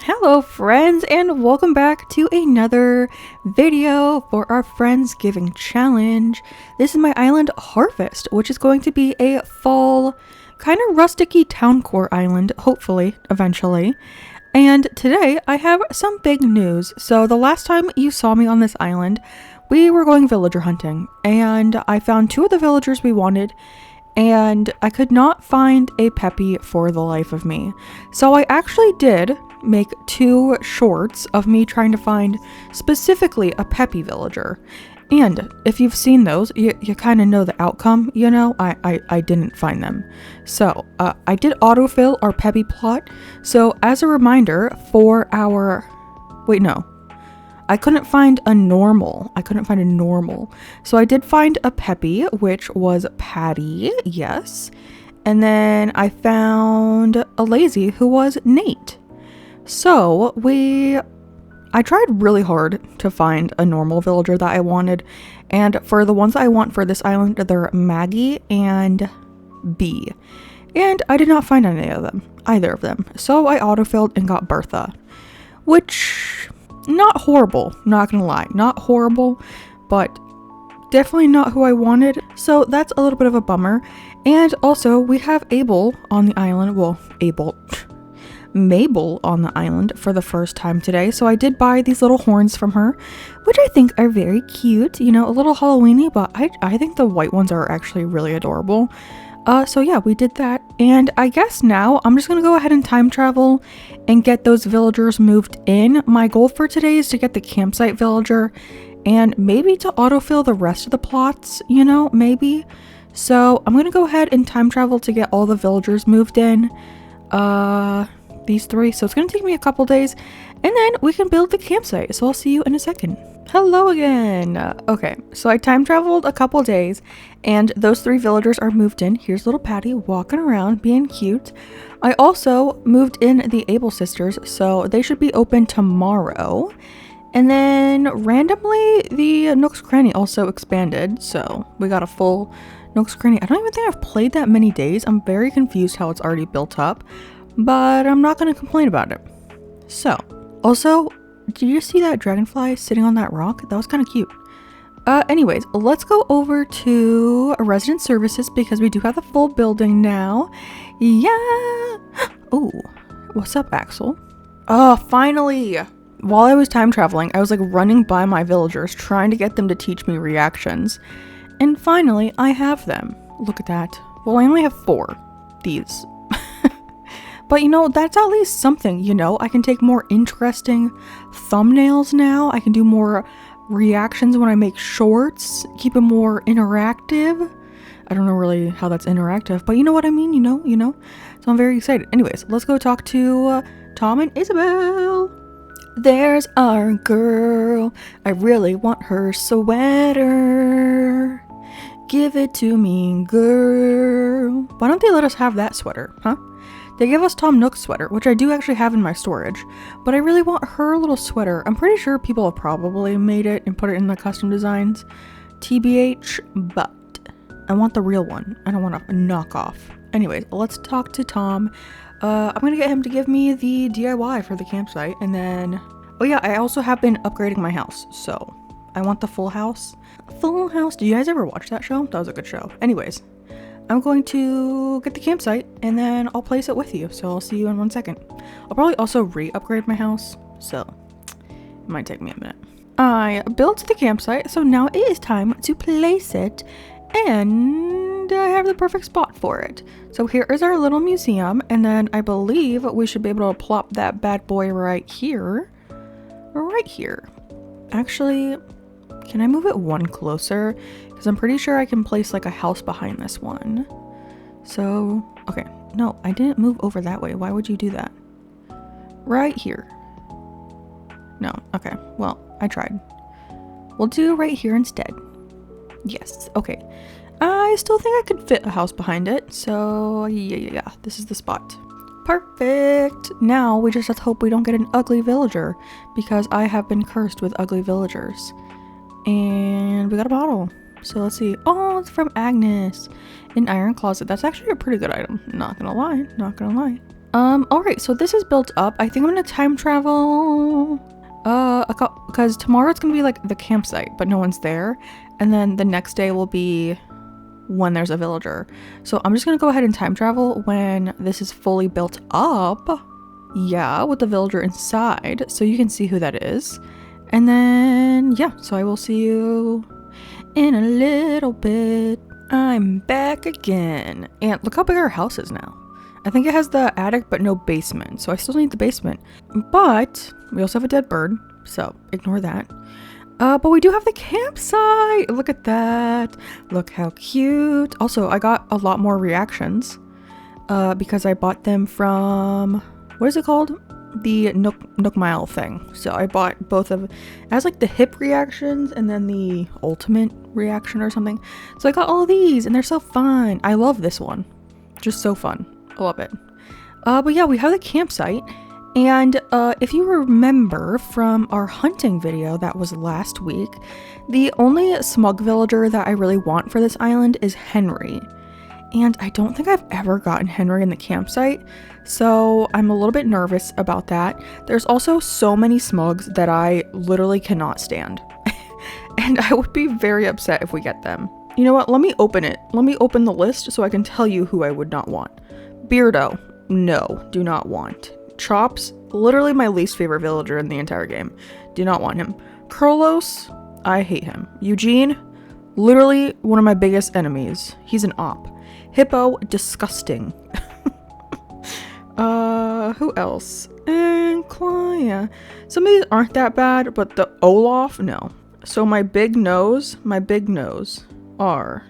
Hello friends, and welcome back to another video for our Friendsgiving challenge. This is my island Harvest, which is going to be a fall, kind of rusticy town core island, hopefully, eventually. And today I have some big news. So the last time you saw me on this island, we were going villager hunting, and I found two of the villagers we wanted, and I could not find a Peppy for the life of me. So I actually did make two shorts of me trying to find specifically a Peppy villager. And if you've seen those, you kind of know the outcome, you know? I didn't find them. So I did autofill our Peppy plot. So as a reminder for our... Wait, no. I couldn't find a normal. So I did find a Peppy, which was Patty, yes. And then I found a lazy, who was Nate. So I tried really hard to find a normal villager that I wanted. And for the ones I want for this island, they're Maggie and B. And I did not find either of them. So I autofilled and got Bertha, which... not horrible, not gonna lie. Not horrible, but definitely not who I wanted. So that's a little bit of a bummer. And also, we have Abel on the island. Well, Mabel on the island for the first time today. So I did buy these little horns from her, which I think are very cute. You know, a little Halloweeny, but I think the white ones are actually really adorable. So yeah, we did that. And I guess now I'm just gonna go ahead and time travel and get those villagers moved in. My goal for today is to get the campsite villager and maybe to autofill the rest of the plots, you know, maybe. So I'm gonna go ahead and time travel to get all the villagers moved in. These three. So it's gonna take me a couple days and then we can build the campsite. So I'll see you in a second. Hello again. Okay, so I time traveled a couple days and those three villagers are moved in. Here's little Patty walking around being cute. I also moved in the Abel sisters, so they should be open tomorrow. And then randomly the Nook's Cranny also expanded, so we got a full Nook's Cranny. I don't even think I've played that many days. I'm very confused how it's already built up, but I'm not going to complain about it. So, also, did you see that dragonfly sitting on that rock? That was kind of cute. Anyways, let's go over to resident services because we do have the full building now. Yeah. Oh, what's up, Axel? Oh, finally. While I was time traveling, I was like running by my villagers trying to get them to teach me reactions. And finally, I have them. Look at that. Well, I only have 4. These. But you know, that's at least something, you know? I can take more interesting thumbnails now. I can do more reactions when I make shorts. Keep it more interactive. I don't know really how that's interactive, but you know what I mean, you know? So I'm very excited. Anyways, let's go talk to Tom and Isabel. There's our girl. I really want her sweater. Give it to me, girl. Why don't they let us have that sweater, huh? They gave us Tom Nook's sweater, which I do actually have in my storage, but I really want her little sweater. I'm pretty sure people have probably made it and put it in the custom designs, TBH, but I want the real one. I don't want a knockoff. Anyways, let's talk to Tom. I'm gonna get him to give me the DIY for the campsite, and then, oh yeah, I also have been upgrading my house, so I want the full house. Full House, did you guys ever watch that show? That was a good show. Anyways. I'm going to get the campsite and then I'll place it with you. So I'll see you in 1 second. I'll probably also re-upgrade my house. So it might take me a minute. I built the campsite. So now it is time to place it. And I have the perfect spot for it. So here is our little museum. And then I believe we should be able to plop that bad boy right here. Right here. Actually, can I move it one closer? Because I'm pretty sure I can place like a house behind this one. So, okay. No, I didn't move over that way. Why would you do that? Right here. No, okay. Well, I tried. We'll do right here instead. Yes, okay. I still think I could fit a house behind it. So, yeah. This is the spot. Perfect. Now we just have to hope we don't get an ugly villager because I have been cursed with ugly villagers. And we got a bottle. So let's see. Oh, it's from Agnes. An iron closet. That's actually a pretty good item. Not gonna lie. Alright, so this is built up. I think I'm gonna time travel, because tomorrow it's gonna be like the campsite, but no one's there. And then the next day will be when there's a villager. So I'm just gonna go ahead and time travel when this is fully built up. Yeah, with the villager inside, so you can see who that is. And then, yeah, so I will see you in a little bit. I'm back again. And look how big our house is now. I think it has the attic, but no basement. So I still need the basement. But we also have a dead bird, so ignore that. But we do have the campsite. Look at that. Look how cute. Also, I got a lot more reactions because I bought them from, what is it called? The Nook Mile thing. So I bought both of, it has like the hip reactions and then the ultimate reaction or something. So I got all of these and they're so fun. I love this one. Just so fun. I love it. But yeah, we have the campsite. And if you remember from our hunting video that was last week, the only smug villager that I really want for this island is Henry. And I don't think I've ever gotten Henry in the campsite, so I'm a little bit nervous about that. There's also so many smugs that I literally cannot stand. And I would be very upset if we get them. You know what? Let me open it. Let me open the list so I can tell you who I would not want. Beardo. No, do not want. Chops, literally my least favorite villager in the entire game. Do not want him. Kurlos, I hate him. Eugene, literally one of my biggest enemies. He's an op. Hippo, disgusting. Who else? And Claudia. Some of these aren't that bad, but the Olaf, no. So my big nose are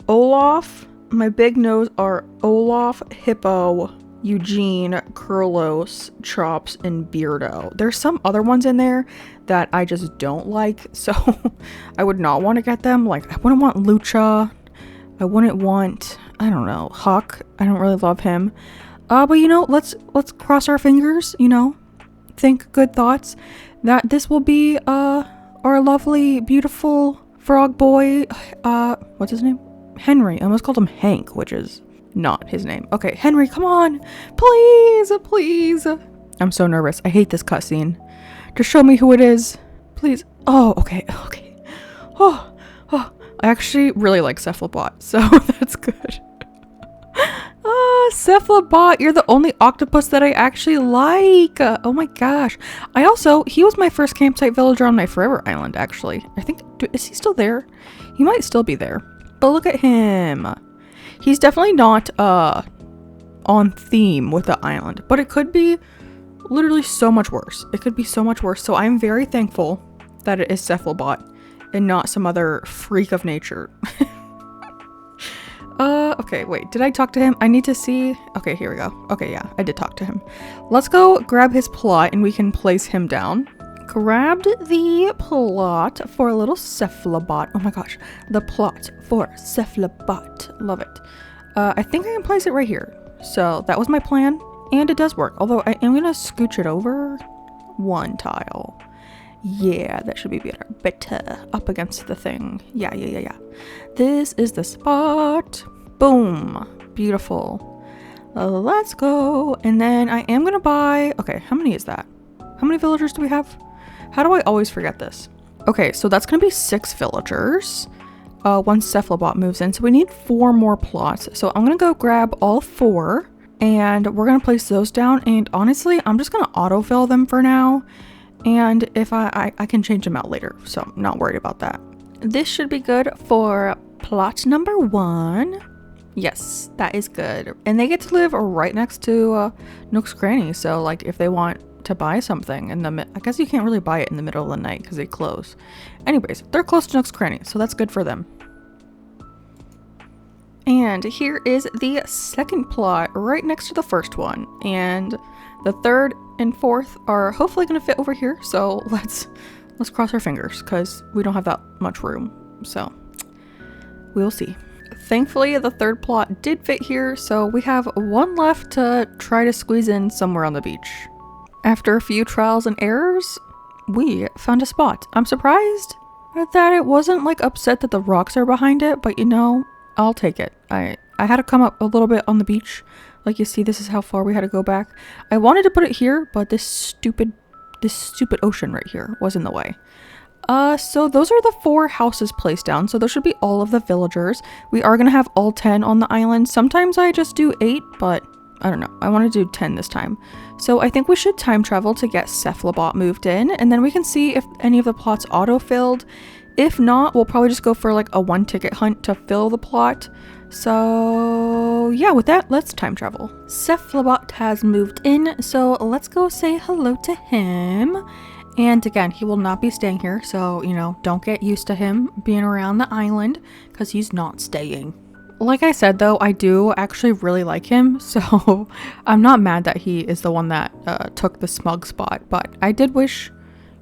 Olaf. My big nose are Olaf, Hippo, Eugene, Kurlos, Chops, and Beardo. There's some other ones in there that I just don't like, so I would not want to get them. Like, I wouldn't want Lucha. I wouldn't want, I don't know, Huck. I don't really love him. But you know, let's cross our fingers, you know, think good thoughts that this will be our lovely, beautiful frog boy. What's his name? Henry. I almost called him Hank, which is not his name. Okay, Henry, come on. Please, please. I'm so nervous. I hate this cutscene. Just show me who it is. Please. Oh, okay. Oh. I actually really like Cephalobot, so that's good. Cephalobot, you're the only octopus that I actually like. Oh my gosh. He was my first campsite villager on my Forever Island, actually. I think, is he still there? He might still be there. But look at him. He's definitely not on theme with the island, but it could be literally so much worse. It could be so much worse. So I'm very thankful that it is Cephalobot and not some other freak of nature. Okay, wait, did I talk to him? I need to see. Okay, here we go. Okay, yeah, I did talk to him. Let's go grab his plot and we can place him down. Grabbed the plot for a little Cephalobot. Oh my gosh, the plot for Cephalobot. Love it. I think I can place it right here. So that was my plan, and it does work. Although I am gonna scooch it over one tile. Yeah, that should be better up against the thing. Yeah. This is the spot. Boom. Beautiful. Let's go. And then I am gonna buy, okay, how many is that? How many villagers do we have? How do I always forget this? Okay, so that's gonna be 6 villagers once Cephalobot moves in. So we need 4 more plots. So I'm gonna go grab all 4 and we're gonna place those down. And honestly, I'm just gonna autofill them for now. And if I can change them out later, so I'm not worried about that. This should be good for plot number 1. Yes, that is good. And they get to live right next to Nook's Cranny. So like if they want to buy something in the I guess you can't really buy it in the middle of the night because they close. Anyways, they're close to Nook's Cranny, so that's good for them. And here is the second plot right next to the first one. And the third and fourth are hopefully going to fit over here. So let's cross our fingers because we don't have that much room. So we'll see. Thankfully, the third plot did fit here. So we have one left to try to squeeze in somewhere on the beach. After a few trials and errors, we found a spot. I'm surprised that it wasn't like upset that the rocks are behind it, but you know, I'll take it. I had to come up a little bit on the beach, Like you see, this is how far we had to go back. I wanted to put it here, but this stupid ocean right here was in the way. So those are the 4 houses placed down. So those should be all of the villagers. We are going to have all 10 on the island. Sometimes I just do 8, but I don't know. I want to do 10 this time. So I think we should time travel to get Cephalobot moved in. And then we can see if any of the plots auto-filled. If not, we'll probably just go for like a 1-ticket hunt to fill the plot. So yeah, with that, let's time travel. Cephalobot has moved in. So let's go say hello to him. And again, he will not be staying here, so, you know, don't get used to him being around the island, because he's not staying. Like I said, though, I do actually really like him, so I'm not mad that he is the one that took the smug spot. But I did wish,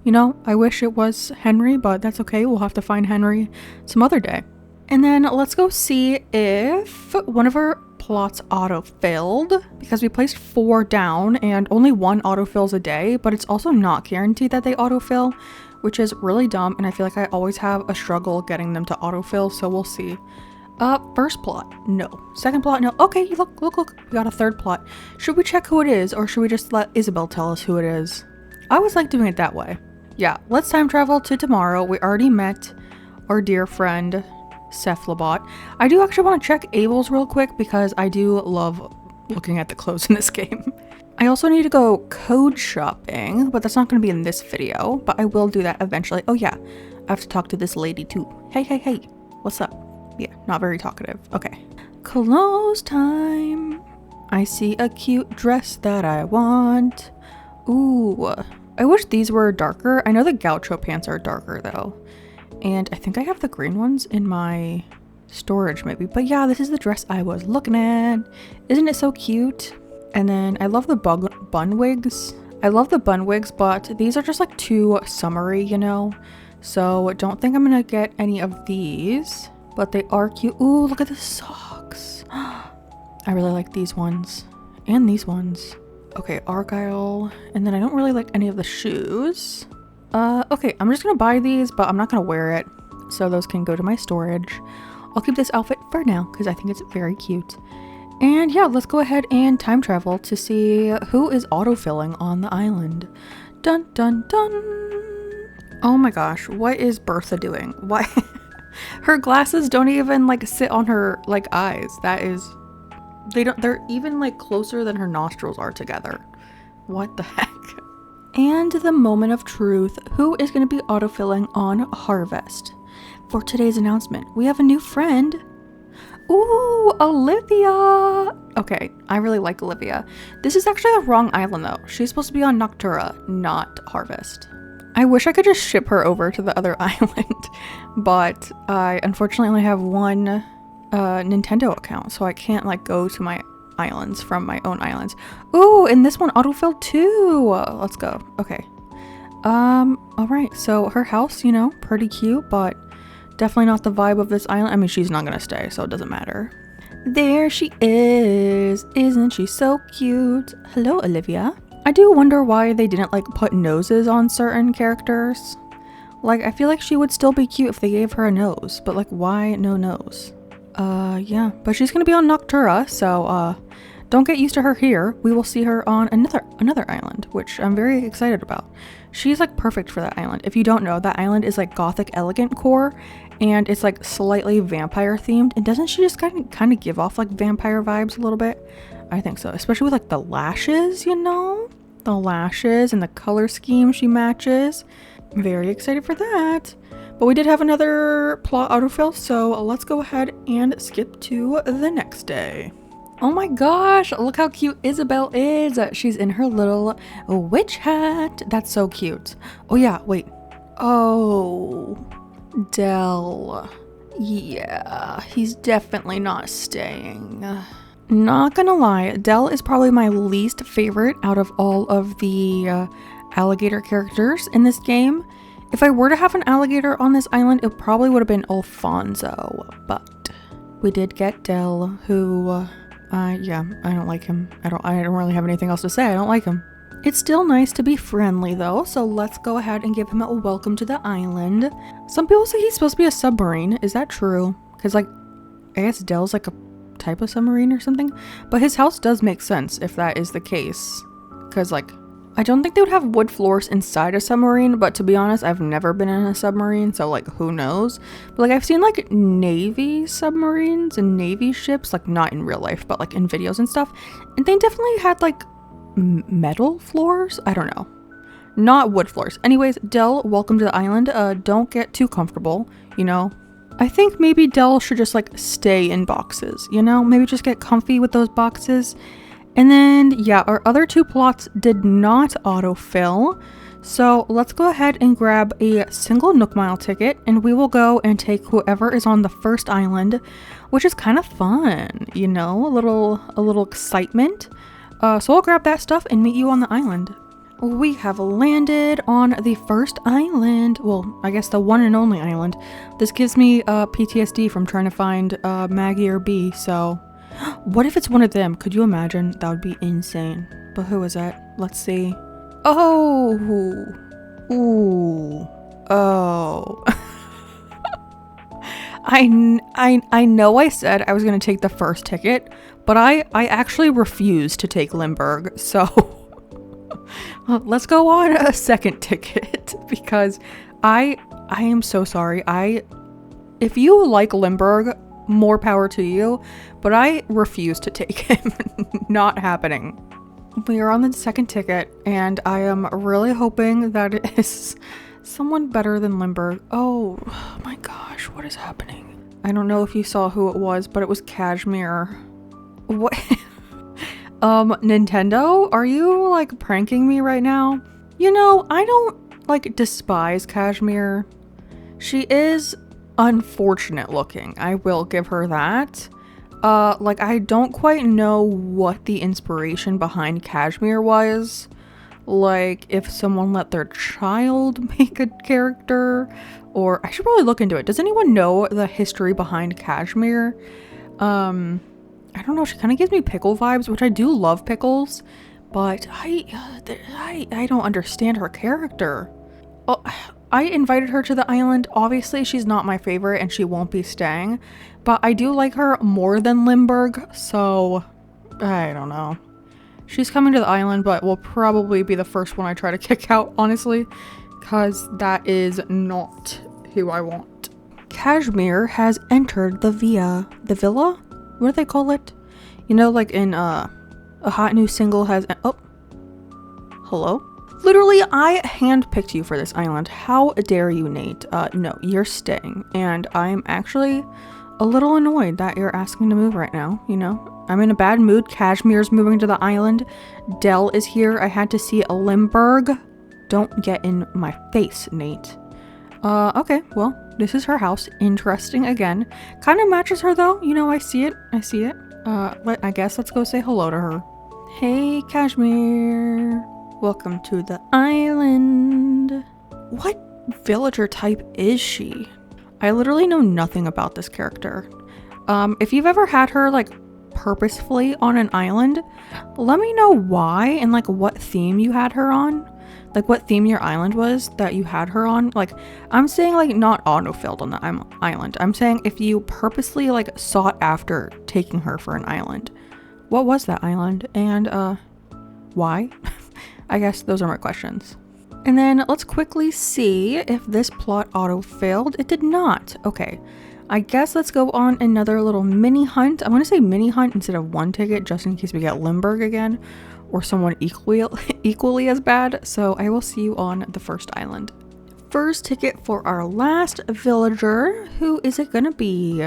you know, I wish it was Henry, but that's okay. We'll have to find Henry some other day. And then let's go see if one of our plots auto-filled, because we placed 4 down and only 1 autofills a day, but it's also not guaranteed that they autofill, which is really dumb, and I feel like I always have a struggle getting them to autofill, so we'll see. First plot, no. Second plot, no. Okay, look, we got a third plot. Should we check who it is, or should we just let Isabel tell us who it is? I always like doing it that way. Yeah, let's time travel to tomorrow. We already met our dear friend Cephalobot. I do actually want to check Abel's real quick because I do love looking at the clothes in this game. I also need to go code shopping, but that's not going to be in this video, but I will do that eventually. Oh yeah, I have to talk to this lady too. Hey, what's up? Yeah, not very talkative. Okay. Clothes time. I see a cute dress that I want. Ooh, I wish these were darker. I know the gaucho pants are darker though. And I think I have the green ones in my storage maybe. But yeah, this is the dress I was looking at. Isn't it so cute? And then I love the bun wigs. I love the bun wigs, but these are just like too summery, you know? So don't think I'm gonna get any of these, but they are cute. Ooh, look at the socks. I really like these ones and these ones. Okay, Argyle. And then I don't really like any of the shoes. Okay, I'm just gonna buy these, but I'm not gonna wear it, so those can go to my storage. I'll keep this outfit for now because I think it's very cute. And yeah, let's go ahead and time travel to see who is autofilling on the island. Dun dun dun. Oh my gosh, what is Bertha doing? Why? Her glasses don't even like sit on her like eyes. That is, they're even like closer than her nostrils are together. What the heck? And the moment of truth, who is going to be autofilling on Harvest? For today's announcement, we have a new friend. Ooh, Olivia! Okay, I really like Olivia. This is actually the wrong island though. She's supposed to be on Noctura, not Harvest. I wish I could just ship her over to the other island, but I unfortunately only have one Nintendo account, so I can't like go to my islands from my own islands. Ooh, and this one autofilled too. Let's go. Okay. All right. So her house, you know, pretty cute, but definitely not the vibe of this island. I mean, she's not gonna stay, so it doesn't matter. There she is. Isn't she so cute? Hello, Olivia. I do wonder why they didn't like put noses on certain characters. Like, I feel like she would still be cute if they gave her a nose, but like, why no nose? Yeah, but she's gonna be on Noctura, so don't get used to her here. We will see her on another island, which I'm very excited about. She's like perfect for that island. If you don't know, that island is like gothic elegant core, and it's like slightly vampire themed. And doesn't she just kind of give off like vampire vibes a little bit? I think so, especially with like the lashes, you know? The lashes and the color scheme she matches. Very excited for that. But we did have another plot autofill, so let's go ahead and skip to the next day. Oh my gosh, look how cute Isabel is. She's in her little witch hat. That's so cute. Oh yeah, wait. Oh, Del. Yeah, he's definitely not staying. Not gonna lie, Del is probably my least favorite out of all of the alligator characters in this game. If I were to have an alligator on this island, it probably would have been Alfonso, but we did get Del, who, yeah, I don't like him. I don't really have anything else to say. I don't like him. It's still nice to be friendly though, so let's go ahead and give him a welcome to the island. Some people say he's supposed to be a submarine. Is that true? Because like, I guess Del's like a type of submarine or something. But his house does make sense if that is the case. Because, like, I don't think they would have wood floors inside a submarine, but to be honest, I've never been in a submarine, so, like, who knows? But, like, I've seen, like, Navy submarines and Navy ships, like, not in real life, but, like, in videos and stuff. And they definitely had, like, metal floors? I don't know. Not wood floors. Anyways, Dell, welcome to the island. Don't get too comfortable, you know? I think maybe Dell should just, like, stay in boxes, you know? Maybe just get comfy with those boxes. And then, yeah, our other 2 plots did not autofill. So let's go ahead and grab a single Nook Mile ticket, and we will go and take whoever is on the first island, which is kind of fun, you know? A little excitement. So I'll grab that stuff and meet you on the island. We have landed on the first island. Well, I guess the one and only island. This gives me PTSD from trying to find Maggie or Bee, so... What if it's one of them? Could you imagine? That would be insane. But who is that? Let's see. Oh! Ooh. Oh. I know I said I was going to take the first ticket, but I actually refused to take Limburg, so... Let's go on a second ticket, because I am so sorry. If you like Limburg, more power to you, but I refuse to take him. Not happening. We are on the second ticket, and I am really hoping that it is someone better than Limburg. Oh my gosh, what is happening? I don't know if you saw who it was, but it was Cashmere. What? Nintendo? Are you, like, pranking me right now? You know, I don't, like, despise Cashmere. She is unfortunate looking. I will give her that. Like, I don't quite know what the inspiration behind Cashmere was. Like, if someone let their child make a character, or I should probably look into it. Does anyone know the history behind Cashmere? I don't know, she kind of gives me pickle vibes, which I do love pickles, but I don't understand her character. Oh, I invited her to the island. Obviously, she's not my favorite and she won't be staying, but I do like her more than Limburg, so I don't know. She's coming to the island, but will probably be the first one I try to kick out, honestly, because that is not who I want. Cashmere has entered the villa? What do they call it? You know, like in a hot new single has... Oh. Hello? Literally, I handpicked you for this island. How dare you, Nate? No, you're staying. And I'm actually a little annoyed that you're asking to move right now, you know? I'm in a bad mood. Cashmere's moving to the island. Dell is here. I had to see a Limburg. Don't get in my face, Nate. Okay, well, this is her house. Interesting again. Kind of matches her though. You know, I see it. I guess let's go say hello to her. Hey, Cashmere. Welcome to the island. What villager type is she? I literally know nothing about this character. If you've ever had her, like, purposefully on an island, let me know why and, like, what theme you had her on. Like, what theme your island was that you had her on. Like, I'm saying, like, not autofilled on the island. I'm saying if you purposely, like, sought after taking her for an island. What was that island? And, why? I guess those are my questions. And then let's quickly see if this plot auto-filled. It did not. Okay. I guess let's go on another little mini hunt. I'm going to say mini hunt instead of one ticket, just in case we get Limburg again. Or someone equally as bad. So I will see you on the first island. First ticket for our last villager. Who is it gonna be?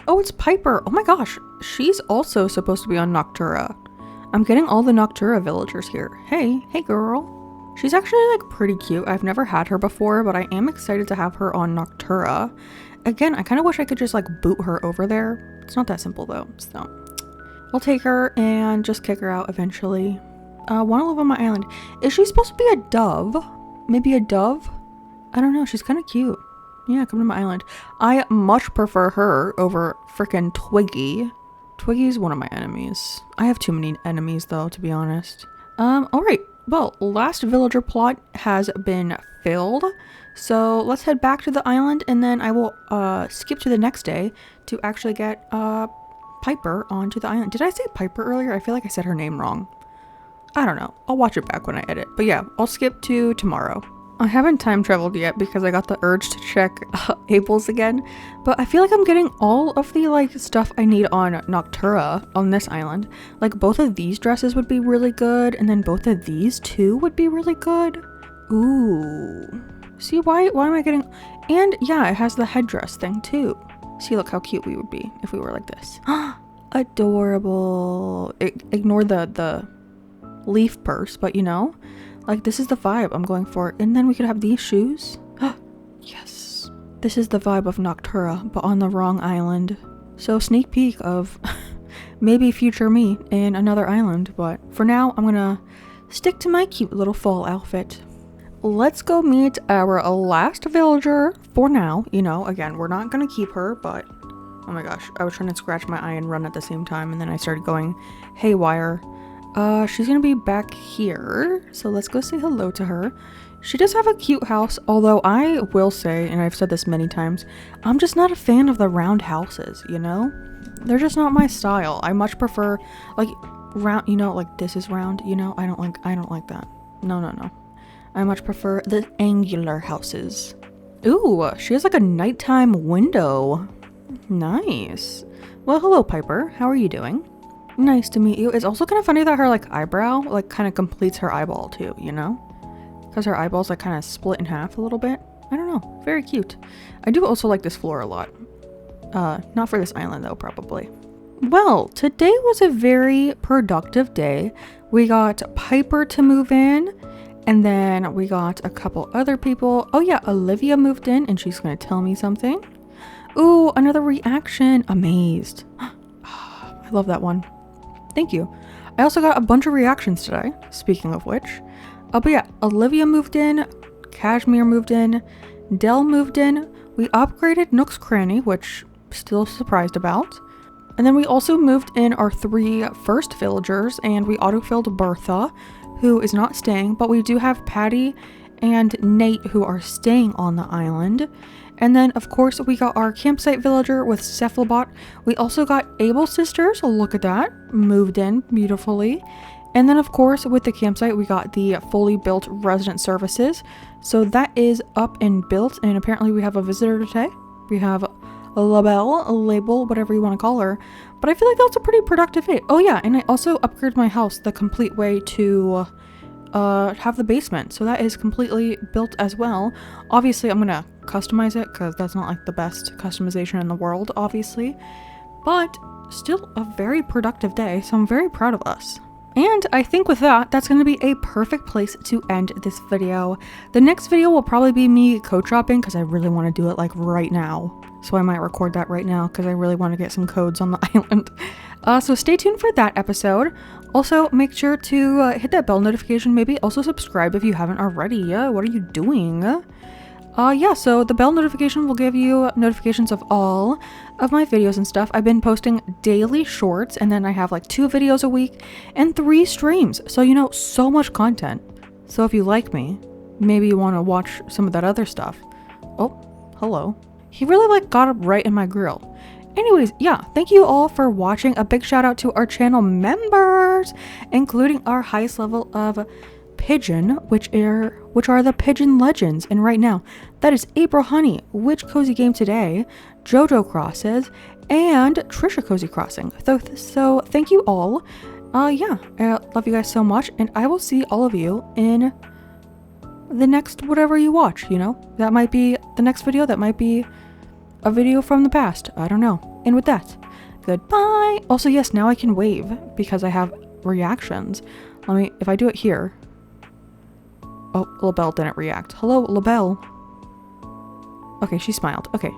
Oh, it's Piper. Oh my gosh. She's also supposed to be on Noctura. I'm getting all the Noctura villagers here. Hey girl. She's actually, like, pretty cute. I've never had her before, but I am excited to have her on Noctura. Again, I kind of wish I could just, like, boot her over there. It's not that simple though, so... I'll take her and just kick her out eventually. Want to live on my island. Is she supposed to be a dove? Maybe a dove? I don't know. She's kind of cute. Yeah, come to my island. I much prefer her over frickin' Twiggy. Twiggy's one of my enemies. I have too many enemies though, to be honest. Alright. Well, last villager plot has been filled. So let's head back to the island and then I will skip to the next day to actually get Piper onto the island. Did I say Piper earlier? I feel like I said her name wrong. I don't know. I'll watch it back when I edit. But yeah, I'll skip to tomorrow. I haven't time traveled yet because I got the urge to check Abel's again. But I feel like I'm getting all of the like stuff I need on Noctura on this island. Like both of these dresses would be really good. And then both of these too would be really good. Ooh. See, why am I getting... And yeah, it has the headdress thing too. See, look how cute we would be if we were like this. Adorable. Ignore the leaf purse, but you know, like this is the vibe I'm going for. And then we could have these shoes. Yes. This is the vibe of Noctura, but on the wrong island. So sneak peek of maybe future me in another island. But for now, I'm gonna stick to my cute little fall outfit. Let's go meet our last villager for now. You know, again, we're not gonna keep her, but oh my gosh, I was trying to scratch my eye and run at the same time, and then I started going haywire. She's gonna be back here, so let's go say hello to her. She does have a cute house, although I will say, and I've said this many times, I'm just not a fan of the round houses, you know? They're just not my style. I much prefer, like, round, you know, like this is round, you know? I don't like that. No. I much prefer the angular houses. Ooh, she has like a nighttime window. Nice. Well, hello, Piper. How are you doing? Nice to meet you. It's also kind of funny that her like eyebrow like kind of completes her eyeball too, you know? Because her eyeball's like kind of split in half a little bit. I don't know. Very cute. I do also like this floor a lot. Not for this island though, probably. Well, today was a very productive day. We got Piper to move in. And then we got a couple other people. Oh yeah, Olivia moved in and she's gonna tell me something. Ooh, another reaction. Amazed. I love that one. Thank you. I also got a bunch of reactions today, speaking of which. But yeah, Olivia moved in, Cashmere moved in, Dell moved in. We upgraded Nook's Cranny, which still surprised about. And then we also moved in our 3 first villagers and we autofilled Bertha, who is not staying, but we do have Patty and Nate who are staying on the island. And then of course we got our campsite villager with Cephalobot. We also got Abel's sisters, look at that, moved in beautifully. And then of course with the campsite we got the fully built resident services. So that is up and built, and apparently we have a visitor today. We have a label, whatever you want to call her. But I feel like that's a pretty productive day. Oh yeah, and I also upgraded my house the complete way to have the basement. So that is completely built as well. Obviously I'm gonna customize it because that's not like the best customization in the world, obviously. But still a very productive day, so I'm very proud of us. And I think with that, that's going to be a perfect place to end this video. The next video will probably be me code shopping because I really want to do it like right now. So I might record that right now because I really want to get some codes on the island. So stay tuned for that episode. Also, make sure to hit that bell notification. Maybe also subscribe if you haven't already. What are you doing? Yeah, so the bell notification will give you notifications of all of my videos and stuff. I've been posting daily shorts, and then I have like 2 videos a week and 3 streams. So, you know, so much content. So if you like me, maybe you want to watch some of that other stuff. Oh, hello. He really like got up right in my grill. Anyways, yeah, thank you all for watching. A big shout out to our channel members, including our highest level of Pigeon, which are the Pigeon Legends. And right now, that is April Honey, Which Cozy Game Today, Jojo Crosses, and Trisha Cozy Crossing. So thank you all. Yeah, I love you guys so much, and I will see all of you in the next whatever you watch, you know? That might be the next video, that might be a video from the past, I don't know. And with that, goodbye! Also, yes, now I can wave because I have reactions. If I do it here. Oh, LaBelle didn't react. Hello, LaBelle. Okay, she smiled. Okay,